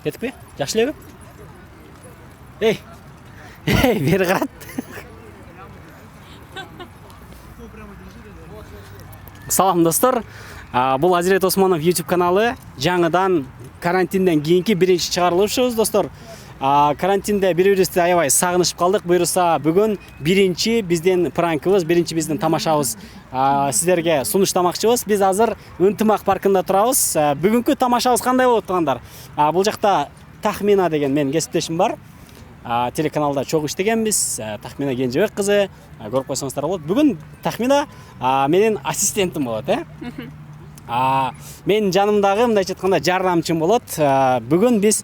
Кетикпи? Жакшы элеби? Эй, бери карат. Салам достор. Бул Азирет Осмонов YouTube каналы. Жаңыдан карантинден кийинки биринчи чыгарылышыбыз достор. Карантинде бири-бирибизди аябай сагынышып калдык. Буюрса бүгүн биринчи биздин пранкыбыз, биринчи биздин тамашабыз сиздерге сунуштамакчыбыз. Биз азыр Ынтымак паркында турабыз. Бүгүнкү тамашабыз кандай болот тугандар? Бул жакта Тахмина деген менин кесиптешим бар. Телеканалда чогуу иштегенбиз. Тахмина Кенжебек кызы. Көрүп койсоңуздар болот. Бүгүн Тахмина менин ассистентим болот, Менин жанымдагы мындайча айтканда жардамчым болот. Бүгүн биз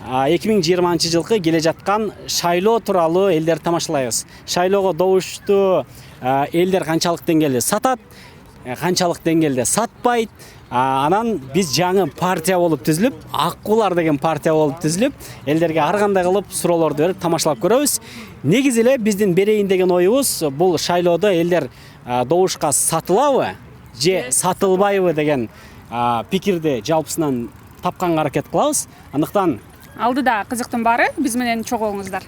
2020 жылкы келе жаткан шайлоо тууралуу элдерди тамашалайбыз. Шайлоого добуштуу элдер канчалык деңгээлде сатат, канчалык деңгээлде сатпайт. Анан биз жаңы партия болуп түзүлүп, Аккулар деген партия болуп түзүлүп, элдерге ар кандай кылып суроолорду берип тамашалап көрөбүз. Негизи эле биздин берейин деген оюбуз бул шайлоодо элдер добушка сатылабы же сатылбайбы деген пикирди жалпысынан тапканга аракет кылабыз. Андыктан алдыда кызыктын баары биз менен чогулуңуздар.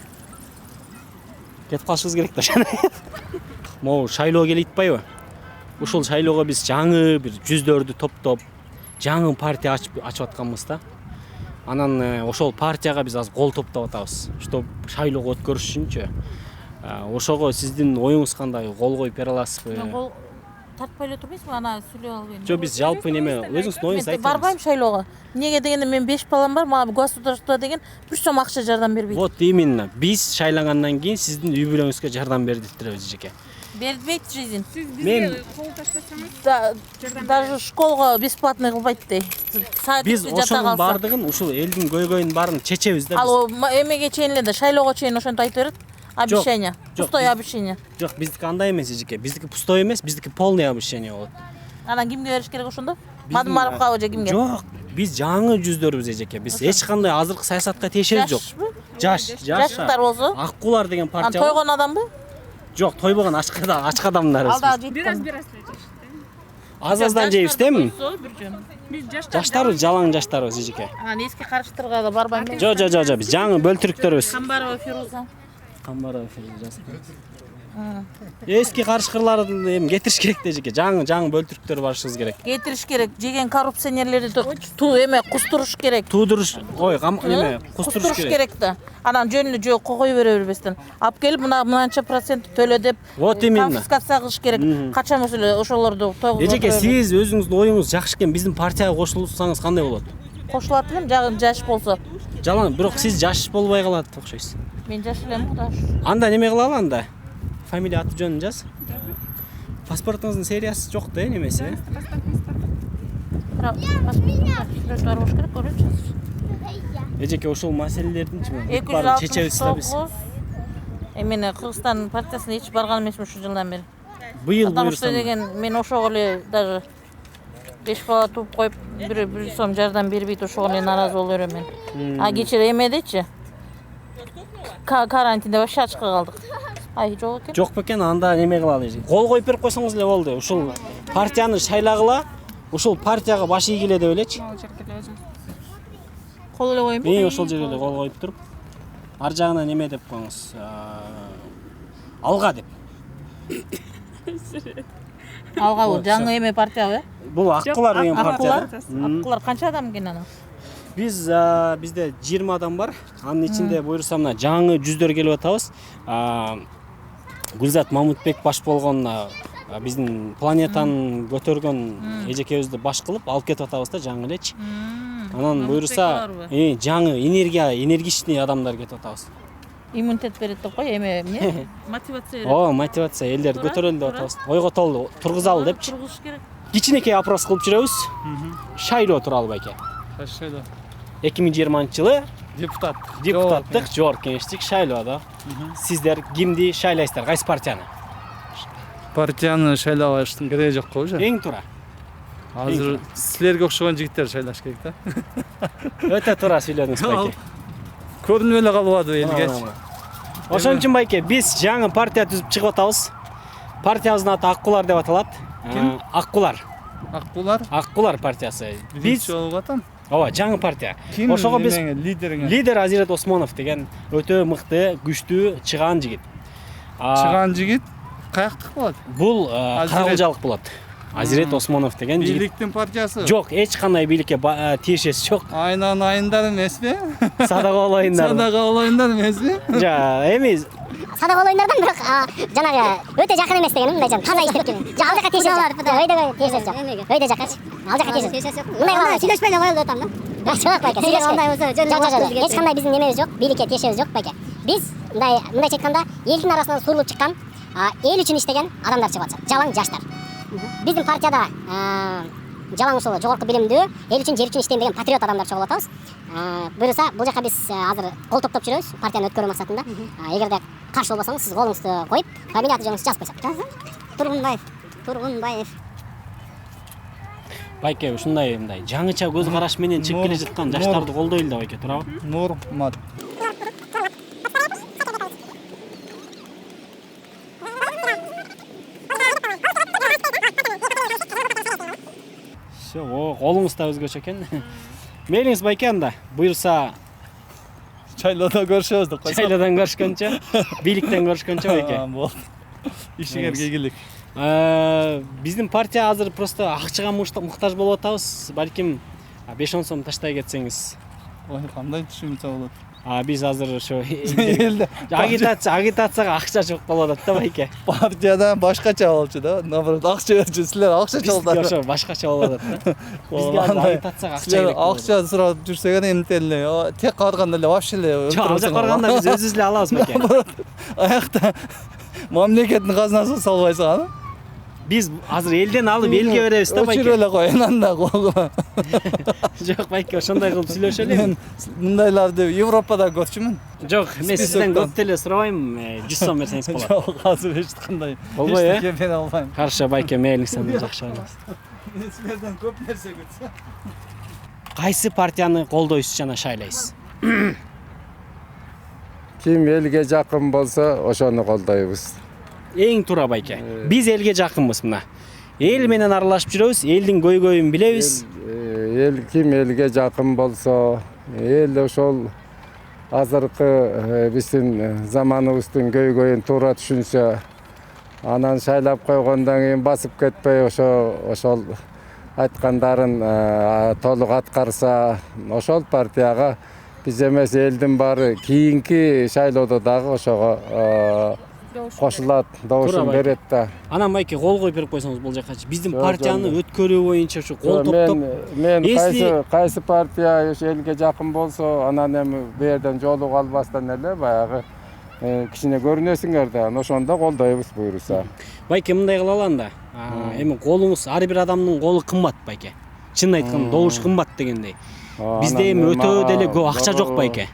Кетип калышыбыз керек да. Могу шайлоо келип атпайбы? Ушул шайлоого биз жаңы бир жүздөрдү топтоп, жаңы партия ачып атканбыз да. Анан ошол партияга биз азыр кол топтоп атабыз. Чтоб шайлоого өткөрүш үчүнчү. Ошого сиздин оюңуз кандай? Кол коюп бере аласызбы? Кол тартпай эле турбайсызбы? Ана сүйлөп алып. Жок, биз жалпы неме өзүңүздүн оюңузду айтыңыз. Барбайм шайлоого. Эмнеге дегенде мен 5 балам бар, мага государство деген 1 сом акча жардам бербейт. Вот именно. Биз шайлангандан кийин сиздин үй бүлөңүзгө жардам бердиребиз жеке. Бербейт жизнь. Сиз бизге кол таштасаңыз, Даже школго бесплатный кылбайт дейт. Биз ошонун бардыгын, ушул элдин көйгөйүнүн баарын чечебиз да. Ал эмеге чейин эле да шайлоого чейин ошентип айтып берет. Обещание. Пустой обещание. Жок, биздики андай эмес жеке. Биздики пустой эмес, биздики полный обещание болот. Анан кимге бериш керек ошондо? Мадымаровго же кимге? Жок, биз жаңы жүздөрбүз жеке. Биз эч кандай азыркы саясатка тиешебиз жок. Жаштар болсо? Аккулар деген партия. Тойгон адамбы? Жок, тойбогон ач адамдарбыз. бир-аз Аз-аздан жейбиз, деми? Биз Жаштарбыз, жалаң жаштарбыз жеке. Анан эски карыштырга да барбайм. Жок, биз жаңы бөлтүрүктөрбүз. Камбарова Фируза. Камбарова Фируза. Эски карышкырларды эми кетириш керек да жеке. Жаңы бөлтүрүктөр барышыбыз керек. Кетириш керек. Жеген коррупционерлерди эме кустуруш керек. Туудуруш, эме кустуруш керек да. Анан жөнүнө жөө кой бере бербестен. Алып келип мынанча процент төлө деп конфискация кылыш керек. Качан ошолорду тойгузуп. Жеке, сиз өзүңүздүн оюңуз жакшы экен, биздин партияга кошулсаңыз кандай болот? Кошулат элем, жаш болсо. Жалаң, бирок сиз жаш болбой калат окшойсуз. Мен жаш элем кудаш. Анда неме кылалы анда? Фамилия, аты жөнүн жаз. Паспортуңуздун сериясы жок да, немеси? Паспорт болуш керек, көрөчүз. Эжеке, ошол маселелердинчи баарын чечебиз да биз. Мен Кыргызстан партиясына эч барган эмесмин ушул жылдан бери. Быйыл Потому что деген мен ошого эле даже 5 бала тууп коюп, 1 сом жардам бербейт, ошого эле наразы боло берем мен. Кечээ эмедечи? Карантинде вообще ачка калдык. Жок экен. Жок бекен, анда неме кылалы? Кол коюп берип койсоңуз эле болду. Ушул партияны шайлагыла, ушул партияга баш ийгиле деп элечи. Кол эле коюм. Мен ошол жерге эле кол коюп туруп, ар жагына неме деп коюңуз. Алга деп. Алга бул жаңы эме партиябы? Бул Аккулар деген партия. Аккулар канча адам экен анан? Бизде 20 адам бар. Анын ичинде буюрса мына жаңы жүздөр келип атабыз. Гүлзат Мамутбек баш болгон биздин планетаны көтөргөн эжекебизди баш кылып алып кетип атабыз да, жаңы элечи. Анан буюрса жаңы энергичный адамдар кетип атабыз. Иммунитет берет деп кой, эме эмне? Мотивация. Мотивация, элдерди көтөрөлү деп атабыз. Ойго толду тургузалы депчи. Тургузуш керек. Кичинекей опрос кылып жүрөбүз. Шайлоо тууралуу байке. Шайлоо. 2020 жылы депутаттык жогорку кеңештик шайлоодо сиздер кимди шайлайсыздар? Кайсы партияны? Партияны шайлабаштын кереги жок го уже. Эң туура. Азыр силерге окшогон жигиттер шайлаш керек да. Өтө туура сүйлөдүңүз байке. Көрүнүп эле калып атат элгечи. Ошон үчүн байке биз жаңы партия түзүп чыгып атабыз. Партиябыздын аты Аккулар деп аталат. Ким? Аккулар. Аккулар? Аккулар партиясы. Биз болуп атам. ооба жаңы партия. Ким Ошого биз лидериңе? лидер Азирет Осмонов деген өтө мыкты, күчтүү чыгаан жигит. Чыган жигит каяктык болот? Бул Азирет. Карагылжалык болот. Азирет Осмонов деген жигит. Бийликтин партиясы. Жок, эч кандай бийликке тиешеси жок. Айнан айындар эмеспи? Садак олоюндар. Садак олоюндар эмеспи? Эми садак олоюндардан бирок жанагы өтө жакын эмес дегеним мындай жана таза иштеп ал жака тиешеси жок. Өйдөгө тиешеси жок. Өйдө жакачы. Ал жака тиешеси жок. Мындай кылалы, сүйлөшпөй эле коелу деп атам да. Жок байке, сүйлөшпөй. Эч кандай биздин немебиз жок, бийликке тиешебиз жок байке. Биз мындайча айтканда элдин арасынан сурулуп чыккан, эл үчүн иштеген адамдар чыгып атышат. Жалаң жаштар. Биздин партияда жалаң ушул жогорку билимдүү, эл үчүн жер үчүн иштейм деген патриот адамдар чогулуп атабыз. Буюрса, бул жака биз азыр кол топтоп жүрөбүз партияны өткөрүү максатында. Эгерде каршы болбосоңуз, сиз колуңузду коюп, фамилия аты жөнүңүздү жазып койсоңуз. Тургунбаев. байке ушундай мындай жаңыча көз караш менен чыгып келе жаткан жаштарды колдойлу да байке, туурабы? Нурмат. Всё, колуңуз да өзгөчө экен. Мейлиңиз байке анда. Буюрса, Чайлоодо көрүшөбүз деп койсок. шайлоодон көрүшкөнчө, бийликтен көрүшкөнчө байке. Болду. Ишиңерге ийгилик. Биздин партия азыр просто акчага муктаж болуп атабыз. Балким 5-10 сом таштай кетсеңиз. Ой, кандай түшүнчө болот? Биз азыр ошо Элде агитацияга акча жок болуп атат да байке. партияда башкача болчу да. Наоборот, акча берчү, силер акча Бизге чалдар. ошо башкача болуп атат да. Бизге азыр агитацияга акча Силер керек. акча сурап жүрсөк эне эмтеле, тек карганда эле вообще эле Жок, ал жака барганда биз өзүбүз эле алабыз байке. аякта мамлекеттин казынасына салбайсың аны. Биз азыр элден алып элге беребиз да байке. Өчүрүп эле коюн анда колго. Жок байке, ошондой кылып сүйлөшөлү. Мен мындайларды Европада көрчүмүн. Жок, мен сизден көп деле сурабайм, 100 сом берсеңиз болот. Жок, азыр эч кандай. Болбой, э? Эч бере албайм. Каршы байке, мейлиңиз анда жакшы болобуз. Мен силерден көп нерсе күтсөм. Кайсы партияны колдойсуз жана шайлайсыз? Ким элге жакын болсо ошону колдойбуз. Эң туура байке. Биз элге жакынбыз мына. Эл менен аралашып жүрөбүз, элдин көйгөйүн билебиз. Эл ким элге жакын болсо, эл ошол азыркы биздин заманыбыздын көйгөйүн туура түшүнсө, анан шайлап койгондон кийин басып кетпей ошол айткандарын толук аткарса, ошол партияга биз эмес элдин баары кийинки шайлоодо дагы ошого кошулат, добушун берет да. Анан байке кол коюп берип койсоңуз бул жакачы. Биздин партияны өткөрүү боюнча ушу кол топтоп. Мен Если- кайсы партия ошо элге жакын болсо, анан эми бу жерден жолугуп албастан эле баягы кичине көрүнөсүңөр да, ошондо колдойбуз буюрса. Байке мындай кылалы анда. Эми колуңуз ар бир адамдын колу кымбат байке. Чын айтканда добуш кымбат дегендей. Бизде эми өтө деле көп акча жок байке.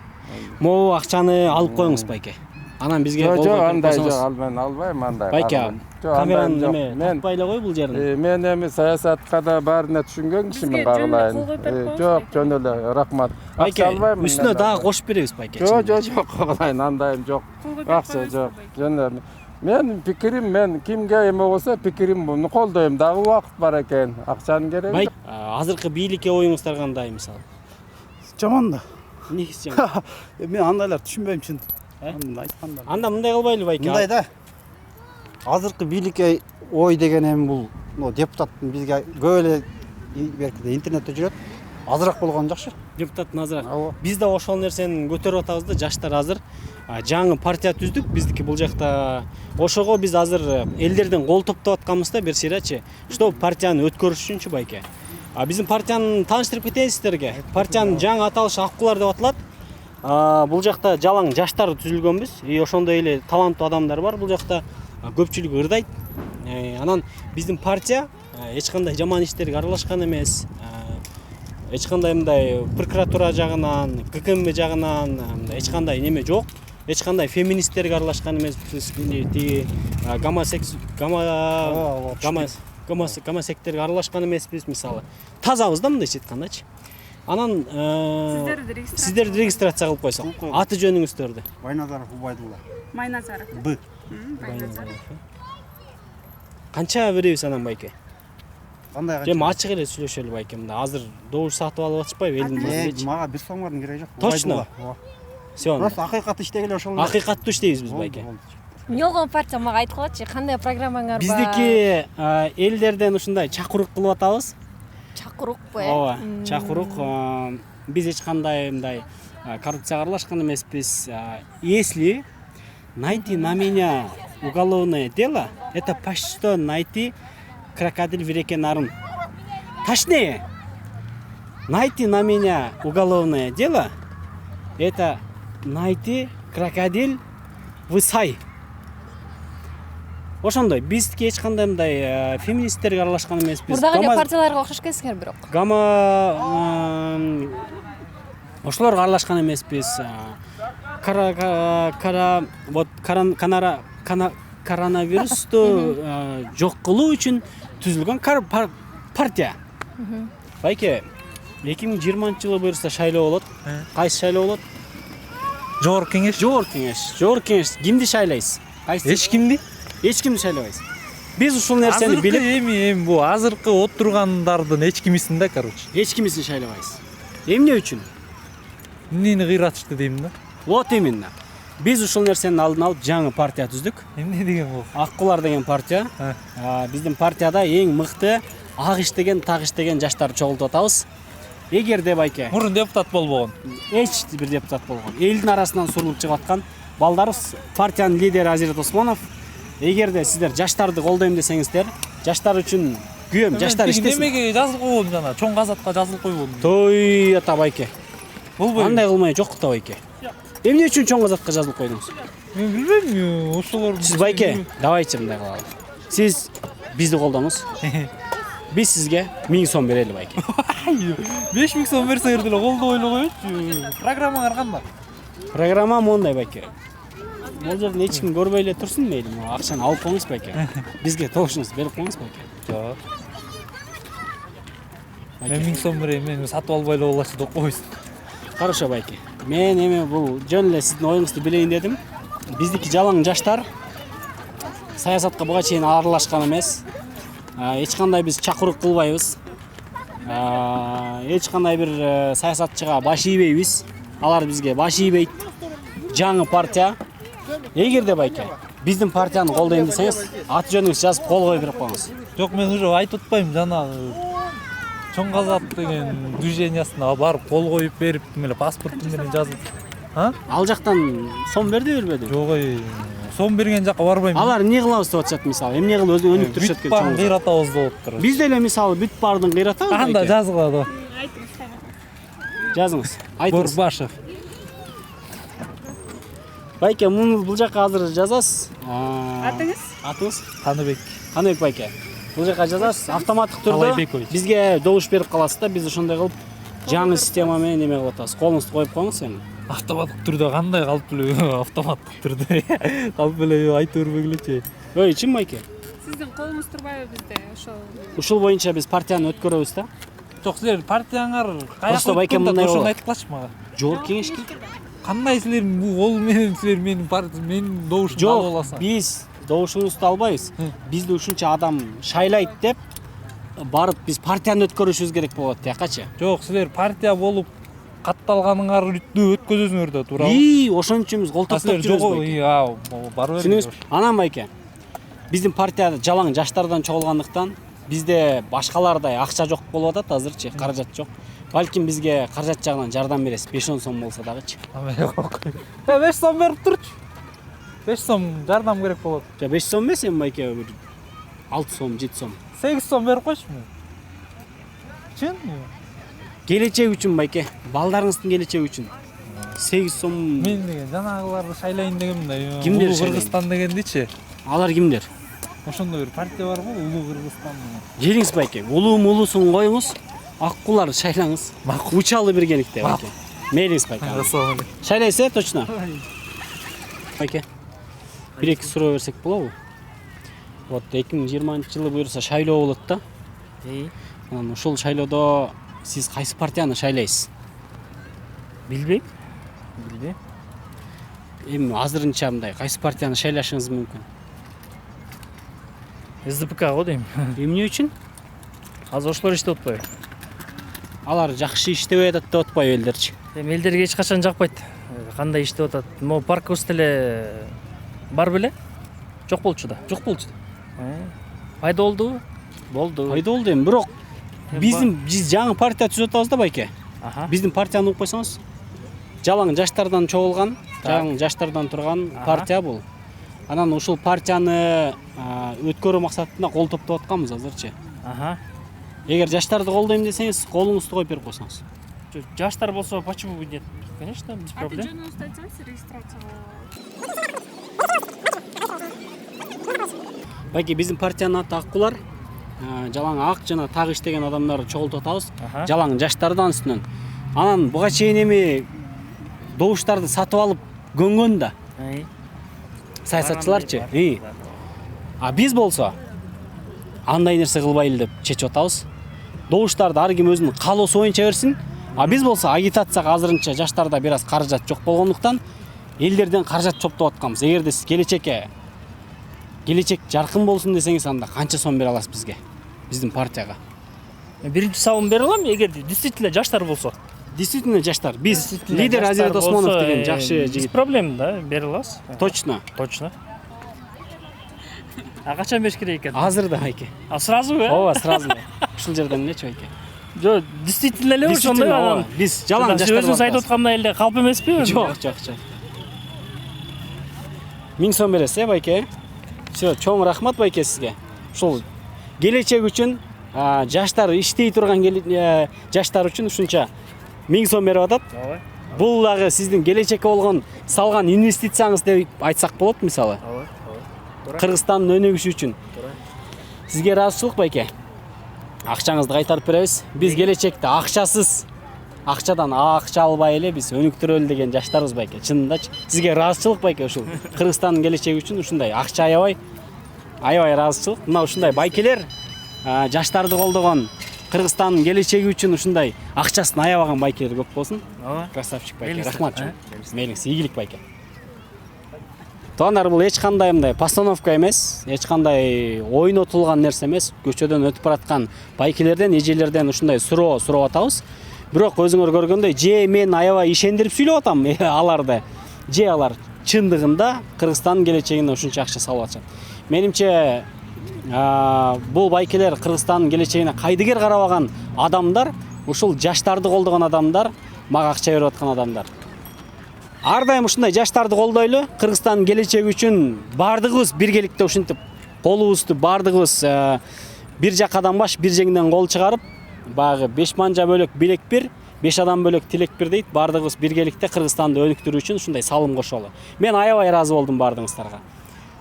Могу акчаны алып коюңуз байке. Анан бизге кол Жок, коюп андай жок, койсоңуз. ал мен албайм андай. Байке, камераны неме мен таппай эле кой бул жерин. мен эми саясатка да баарына түшүнгөн кишимин Бизге жөн эле кагылайын. кол коюп берип коюңуз Жок, байке. жөн эле, рахмат. Байке, Акча албайм. үстүнө дагы кошуп беребиз байке. Жок, кагылайын, андайым жок. Кол коюп берип Акча коюңуз жок. байке. Жөн эле. Мен пикирим, мен кимге эме болсо пикирим буну колдойм. Дагы убакыт бар экен. Акчанын кереги Бай, жок. азыркы бийликке оюңуздар кандай мисалы? Жаман да. Негизи жаман. Мен андайлар түшүнбөйм чын. Э? Андайда айтканда. Анда мындай кылбайлы байке. Мындай да. Азыркы бийликке ой деген эми бул депутаттын бизге көп эле беркиде интернетте жүрөт. Азыраак болгон жакшы. Депутаттын азыраак. Ооба. Биз да ошол нерсени көтөрүп атабыз да, жаштар азыр жаңы партия түздүк биздики бул жакта. Ошого биз азыр элдерден кол топтоп атканбыз да бир сыйрачы. Что партияны өткөрүш үчүнчү байке. Биздин партияны тааныштырып кетейин сиздерге. Партиянын жаңы аталышы Аккулар деп аталат. Бул жакта жалаң жаштар түзүлгөнбүз. И ошондой эле таланттуу адамдар бар бул жакта. Көпчүлүгү ырдайт. Анан биздин партия эч кандай жаман иштерге аралашкан эмес. Эч кандай мындай прокуратура жагынан, ГКМ жагынан эч кандай неме жок. Эч кандай феминисттерге аралашкан эмес. Тиги гомосектерге аралашкан эмеспиз мисалы. Тазабыз да мындайча айткандачы. Анан сиздерди регистрация кылып койсок, аты жөнүңүздөрдү. Байназаров Убайдулла. Майназаров. Б. Майназаров. Канча беребиз анан байке? кандай Же ачык эле сүйлөшөлү байке, мында азыр добуш сатып алып атышпайбы элдин башындачы. мага бир сомдун кереги жок. Точно? Все. Просто акыйкат иштегиле ошол. Акыйкаттуу иштейбиз биз байке. Эмне партия мага айтып койчу, кандай программаңар бар? Биздики элдерден ушундай чакырук кылып атабыз. Чакырукпу? Ооба, чакырук. Биз эч кандай мындай коррупцияга аралашкан эмеспиз. Если найти на меня уголовное дело, это почти что найти крокодил в реке Нарын. Точнее, найти на меня уголовное дело, это найти крокодил в Сай. Ошондой, биздики эч кандай мындай феминисттерге аралашкан эмеспиз. Мурдагы партияларга окшош экенсиңер бирок. Ошолорго аралашкан эмеспиз. Коронавирусту жок кылуу үчүн түзүлгөн партия. Байке, 2020-жылы буюрса шайлоо болот. Кайсы шайлоо болот? Жогорку кеңеш. Жогорку кеңеш. Кимди шайлайсыз? Эч кимди? Эч кимди шайлабайсыз. Биз ушул нерсени билип, эми бу азыркы отургандардын эч кимисин да, короче. эч кимисин шайлабайсыз. Эмне үчүн? Эмнени кыйратышты дейм да. Вот именно. Биз ушул нерсенин алдын алып жаңы партия түздүк. Эмне деген бул? Аккулар деген партия. Биздин партияда эң мыкты ак иштеген, так иштеген жаштарды чогултуп атабыз. Эгерде байке Мурун депутат болбогон. эч бир депутат болгон, элдин арасынан сурулуп чыгып аткан балдарыбыз, партиянын лидери Азирет Осмонов. Эгерде сиздер жаштарды колдойм десеңиздер, жаштар үчүн күйөм, жаштар иштесин. Немеге жазылып койбодум жана, чоң казатка жазылып койбодум. Той ата байке. Болбойбу. Андай кылмай жок да байке. Эмне үчүн чоң казатка жазылып койдуңуз? Мен билбейм, ошолор. Сиз байке, давайте мындай кылалы. Сиз бизди колдоңуз. Биз сизге 1000 сом берели байке. 5000 сом берсеңер деле колдоп ойлой коечу. Программаңар кандай? Программа мондай байке. Бул жерден эч ким көрбөй эле турсун, мейли. Акчаны алып коюңуз байке. Бизге добушуңузду берип коюңуз байке. Жок. Мен 1000 сом берейин, мен сатып албай эле болочу деп койсун. Хорошо байке. Мен эми бул жөн эле сиздин оюңузду билейин дедим. Биздики жалаң жаштар саясатка буга чейин аралашкан эмес. Эч кандай биз чакырук кылбайбыз. Эч кандай бир саясатчыга баш ийбейбиз. Алар бизге баш ийбейт. Жаңы партия. Эгерде байке биздин партияны колдойм десеңиз, аты жөнүңүздү жазып кол коюп берип коюңуз. Жок, мен уже айтып атпайм, жанагы чоң казат деген движениясына барып кол коюп берип, эле паспортум менен жазып. Ал жактан сом берди бербеди? Жок, сом берген жакка барбайм. Алар эмне кылабыз деп атышат мисалы, эмне кылып өзүн өнүктүрүшөт экен чоң. Кыйратабыз деп атыптыр. Биз деле мисалы бүт бардын кыйратабыз. Анда жазгыла. Жазыңыз. Айтыңыз. Борбашев. Байке, бул жакка азыр жазасыз. Атыңыз? Атыңыз? Каныбек. Каныбек байке. Бул жакка жазасыз. Автоматтык түрдө Алайбекович. бизге добуш берип каласыз да, биз ошондой кылып жаңы система менен неме кылып атабыз. Колуңузду коюп коюңуз эми. Автоматтык түрдө кандай калып эле автоматтык түрдө калып эле айтып бербегиле элечи. Ой, чын байке. Сиздин колуңуз турбайбы бизде ошол? Ушул боюнча биз партияны өткөрөбүз да. Жок, силер партияңар Просто байке мындай ошону болот. айткылачы мага. Жогорку кеңешке. Кандай силер ол менен силер менин добушумду алып Жок, аласың? биз добушуңузду албайбыз. Бизди ушунча адам шайлайт деп барып биз партияны өткөрүшүбүз керек болот тиякачы. Жок, силер партия болуп катталганыңарды өткөзөсүңөр да, туурабы? Ошон үчүн биз колтоп Силер жүрөбүз. барып Түшүнүңүз? Анан байке. Биздин партияда жалаң жаштардан чогулгандыктан бизде башкалардай акча жок болуп атат азырчы, каражат жок. Балким бизге каражат жагынан жардам бересиз, 5-10 сом болсо дагычы. 5 сом берип турчу. 5 сом жардам керек болот. 5 сом эмес эми байке, 6 сом, 7 сом. 8 сом берип койчумун. Чын? Келечек үчүн байке, балдарыңыздын келечеги үчүн. 8 сом. Мен деген жанагыларды шайлайын дегенмин. Кимдер Улуу Кыргызстан дегендичи. Алар кимдер? Ошондой бир партия барбы, Улуу Кыргызстан деген. Желиңиз байке, улуусун коюңуз, аккуларды шайлаңыз. Учалы биргеликте байке. Мейлиңиз байке. Ассалам алейкум. Шайлайсыз, точно? Байке. 1-2 суроо берсек болобу? Вот 2020-жылы буюрса шайлоо болот да. Анан ушул шайлоодо сиз кайсы партияны шайлайсыз? Билбейм. Эми азырынча мындай кайсы партияны шайлашыңыз мүмкүн? СДПК го дейм. Эмне үчүн? азыр ошолор иштеп атпайбы? Алар жакшы иштебей атат деп атпайбы элдерчи? Эми элдерге эч качан жакпайт. Кандай иштеп атат? Могу паркыбыз деле бар беле? Жок болчу да. Пайда болдубу? Болду. Пайда болду эми, бирок биз жаңы партия түзүп атабыз да байке. Аха. Биздин партияны угуп койсоңуз, жалаң жаштардан чогулган, жалаң жаштардан турган партия бул. Анан ушул партияны өткөрүү максатында кол топтоп атканбыз азырчы. Аха. Эгер жаштарды колдойм десеңиз, колуңузду коюп берип койсоңуз. Жаштар болсо почему бы нет? Конечно, без проблем. жөнүңүздү айтсаңыз регистрацияга. Байке, биздин партиянын аты Аккулар. Жалаң ак жана так иштеген адамдарды чогултуп атабыз. Жалаң жаштардан үстүнөн. Анан буга чейин эми добуштарды сатып алып көнгөн да. Саясатчыларчы. А биз болсо андай нерсе кылбайлы деп чечип атабыз. Добуштарды ар ким өзүнүн каалоосу боюнча берсин. А биз болсо агитацияга азырынча жаштарда бир аз каражат жок болгондуктан элдерден каражат чоптоп атканбыз. Эгерде сиз келечек жаркын болсун десеңиз, анда канча сом бере аласыз бизге? Биздин партияга. Биринчи салым бере алам, эгер действительно жаштар болсо. Действительно жаштар. Биз лидер Азирет Осмонов деген жакшы Без жигит. проблем, да, бере аласыз. Точно. А качан бериш керек экен? Азыр да байке. А сразу бе? Ооба, сразу. Ушул жерден элечи байке. Жок, действительно эле ошондой. Биз жалаң жаштар. Өзүңүз айтып аткандай эле калп эмеспи? Жок. 1000 сом бересиз, байке. Всё, чоң рахмат байке сизге. Ушул келечек үчүн жаштар иштей турган жаштар үчүн ушунча 1000 сом берип атат. Ооба. Бул дагы сиздин келечекке болгон салган инвестицияңыз деп айтсак болот мисалы. Кыргызстандын өнүгүшү үчүн. Сизге ыраазычылык байке. Акчаңызды кайтарып беребиз. Биз келечекте акчадан акча албай эле биз өнүктүрөлү деген жаштарбыз байке. Чынындачы. Сизге ыраазычылык байке ушул Кыргызстандын келечеги үчүн ушундай акча аябай ыраазычылык. Мына ушундай байкелер жаштарды колдогон, Кыргызстандын келечеги үчүн ушундай акчасын аябаган байкелер көп болсун. Красавчик байке. Рахмат. Мейлиңиз ийгилик байке. Туугандар, бул эч кандай мындай постановка эмес, эч кандай ойнотулган нерсе эмес. Көчөдөн өтүп бараткан байкелерден, эжелерден ушундай суроо атабыз. Бирок өзүңөр көргөндөй, же мен аябай ишендирип сүйлөп атам аларды, же алар чындыгында Кыргызстандын келечегине ушунча акча салып атышат. Менимче бул байкелер Кыргызстандын келечегине кайдыгер карабаган адамдар, ушул жаштарды колдогон адамдар, мага акча берип аткан адамдар. Ар дайым ушундай жаштарды колдойлу. Кыргызстандын келечеги үчүн бардыгыбыз биргеликте ушинтип колубузду бардыгыбыз бир жакадан баш, бир жеңден кол чыгарып, баягы 5 манжа бөлөк билек бир, 5 адам бөлөк тилек бир дейт. Бардыгыбыз биргеликте Кыргызстанды өнүктүрүү үчүн ушундай салым кошолу. Мен аябай ыраазы болдум бардыгыңыздарга.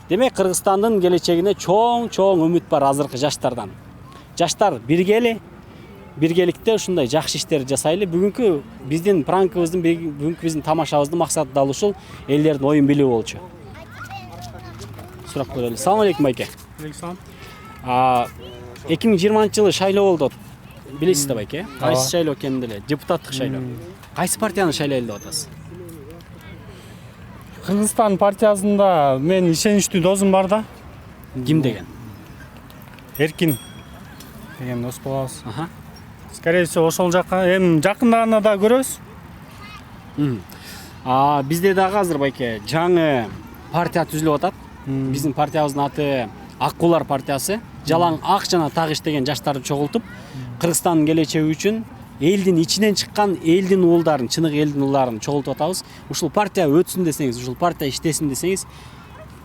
Демек, Кыргызстандын келечегине чоң үмүт бар азыркы жаштардан. Жаштар биргеликте ушундай жакшы иштерди жасайлы. Бүгүнкү биздин пранкыбыздын, бүгүнкү биздин тамашабыздын максаты дал ушул элдердин оюн билүү болчу. Сурап көрөлү. Салам алейкум байке. Алейкум. 2020 шайлоо болду. Билесиз да байке? Кайсы шайлоо экенин деле? Депутаттык шайлоо. Кайсы партияны шайлайлы деп атасыз? Кыргызстан партиясында мен ишеничтүү досум бар да. Ким деген? Эркин деген дос болобуз. Скорее всего, ошол жакка эми жакындаганда да көрөбүз. Бизде дагы азыр байке жаңы партия түзүлүп атат. Биздин партиябыздын аты Аккулар партиясы. Жалаң ак жана так иштеген жаштарды чогултуп, Кыргызстандын келечеги үчүн элдин ичинен чыккан элдин уулдарын, чыныгы элдин уулдарын чогултуп атабыз. Ушул партия өтсүн десеңиз, ушул партия иштесин десеңиз,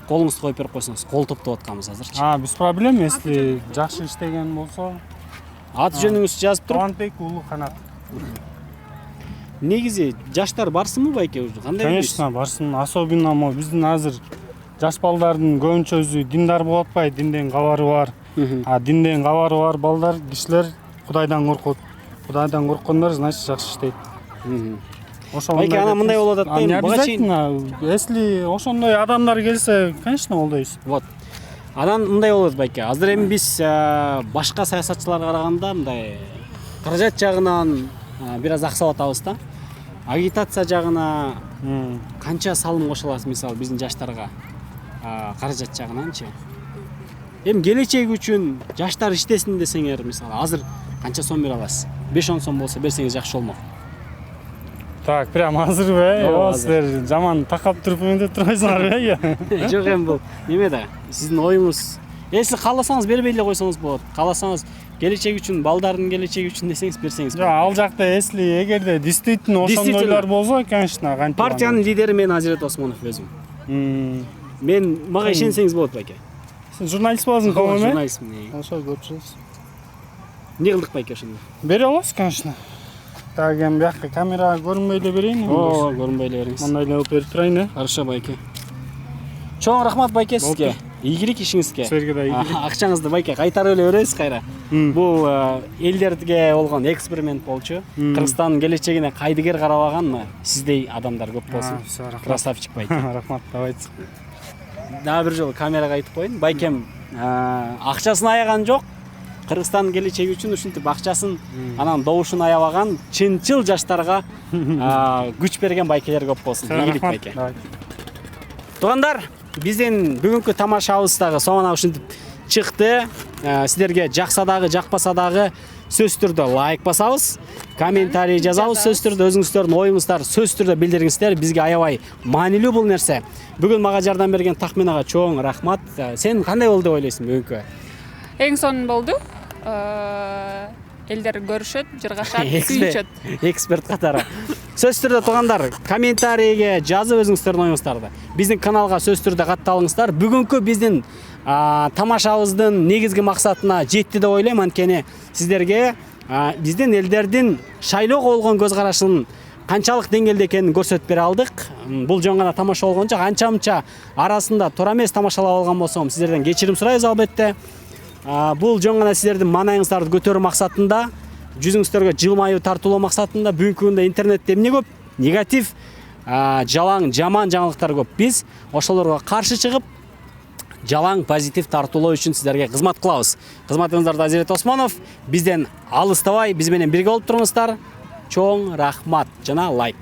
колуңузду коюп берип койсоңуз, кол топтоп атканбыз азырчы. Без проблем, если жакшы иштеген болсо. Аты жөнүңүздү жазып туруп. Кубанбек Уулу Канат. Негизи жаштар барсынбы байке уже? Кандай? Конечно, барсын. Особенно биздин азыр жаш балдардын көбүнчөсү диндар болуп атпайбы, динден кабары бар. Динден кабары бар балдар, кишилер Кудайдан коркот. Кудайдан корккондар, значит, жакшы иштейт. Байке, ана мындай болуп атат дейм. Не обязательно, если ошондой адамдар келсе, конечно, колдойбуз. Вот. Анан мындай болот байке. Азыр эми биз башка саясатчыларга караганда мындай каражат жагынан бир аз аксап атабыз да. Агитация жагына канча салым кошо аласыз, мисалы биздин жаштарга каражат жагынанчы? Эми келечек үчүн жаштар иштесин десеңер, мисалы азыр канча сом бере аласыз? 5-10 сом болсо берсеңиз жакшы болмок. Так, прям азырбы? О, силер жаман такап туруп мынтип турбайсыңарбы? Жок, эми бул неме да, сиздин оюңуз. Если кааласаңыз бербей эле койсоңуз болот. Кааласаңыз келечек үчүн, балдардын келечеги үчүн десеңиз берсеңиз. Жок, ал жакта если эгерде действительно ошондойлор болсо, конечно, кантип. Партиянын лидери мен Азирет Осмонов өзүм. Мен мага ишенсеңиз болот байке. Сен журналист боласың, по-моему. Журналистмин. Ошо көрүшөбүз. Не кылдык байке ошондо? Бере аласыз, конечно. Так, эми бияка камерага көрүнбөй эле берейин. Ооба, көрүнбөй эле бериңиз. Мындай эле алып берип турайын, э? Хорошо байке. Чоң рахмат байке сизге. Ийгилик ишиңизге. Силерге да ийгилик. Акчаңызды байке кайтарып эле бересиз кайра. Бул элдерге болгон эксперимент болчу. Кыргызстандын келечегине кайдыгер карабаган сиздей адамдар көп болсун. Красавчик байке. Рахмат, давайте. Дагы бир жолу камерага айтып коеюн. Байкем акчасын аяган жок. Кыргызстандын келечеги үчүн ушинтип акчасын анан добушун аябаган чынчыл жаштарга күч берген байкелер көп болсун. Ийгилик байке. Туугандар, биздин бүгүнкү тамашабыз дагы соңуна ушинтип чыкты. Сиздерге жакса дагы, жакпаса дагы сөз түрдө лайк басабыз, комментарий жазабыз, сөз түрдө өзүңүздөрдүн оюңуздарды сөз түрдө билдириңиздер. Бизге аябай маанилүү бул нерсе. Бүгүн мага жардам берген Тахмин ага чоң рахмат. Сен кандай болду деп ойлойсуң бүгүнкү? Эң сонун болду. Элдер көрүшөт, жыргашат, сүйүнүшөт. Эксперт катары. Сөз түрдө туугандар, комментарийге жазып өзүңүздөрдүн оюңуздарды. Биздин каналга сөз түрдө катталыңыздар. Бүгүнкү биздин тамашабыздын негизги максатына жетти деп ойлойм. Анткени сиздерге биздин элдердин шайлоого болгон көз карашынын канчалык деңгээлде экенин көрсөтүп бере алдык. Бул жөн гана тамаша болгон жок, анча-мынча арасында туура эмес тамашалап алган болсом, сиздерден кечирим сурайбыз албетте. Бул жөн гана сиздердин маанайыңыздарды көтөрүү максатында, жүзүңүздөргө жылмаюу тартуулоо максатында. Бүгүнкү күндө интернетте эмне көп? Негатив, жалаң, жаман жаңылыктар көп. Биз ошолорго каршы чыгып, жалаң позитив тартуулоо үчүн сиздерге кызмат кылабыз. Кызматыңыздарда Азирет Осмонов. Бизден алыстабай, биз менен бирге болуп туруңуздар. Чоң рахмат жана лайк.